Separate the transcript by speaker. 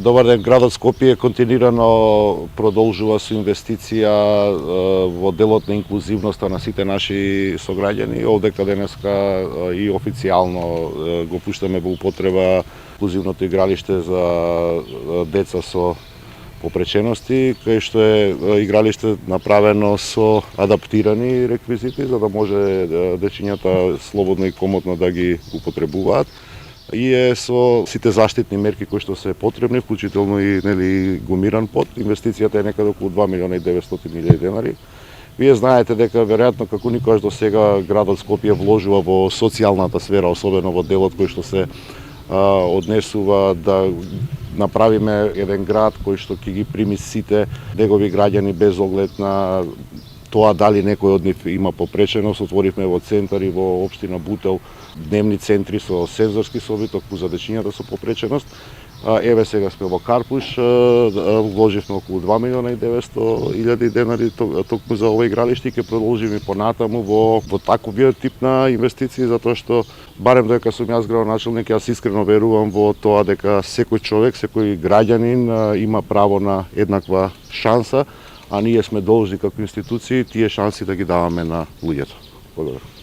Speaker 1: Добар ден, градот Скопје континуирано продолжува со инвестиција во делот на инклузивноста на сите наши сограѓани. Овдека денеска и официјално го пуштаме во употреба инклузивното игралиште за деца со попречености, кај што е игралиште направено со адаптирани реквизити за да може дечињата слободно и комотно да ги употребуваат. И е со сите заштитни мерки кои што се потребни, вклучително и гумиран пот. Инвестицијата е некаде околу 2.900.000 денари. Вие знаете дека веројатно како никогаш до сега градот Скопје вложува во социјалната сфера, особено во делот кој што се однесува да направиме еден град кој што ќе ги прими сите негови граѓани без оглед на тоа дали некој од нив има попреченост. Отворивме во центар и во општина Бутел дневни центри со сензорски соби токму за дечињата со попреченост. Еве сега сме во Карпуш, вложивме околу 2.900.000 денари токму за ова игралиште и ќе продолжиме понатаму во таков тип на инвестиции, затоа што барем додека сум јас градоначелник, јас искрено верувам во тоа дека секој човек, секој граѓанин има право на еднаква шанса, а ние сме должни како институции тие шанси да ги даваме на луѓето. Благодарам.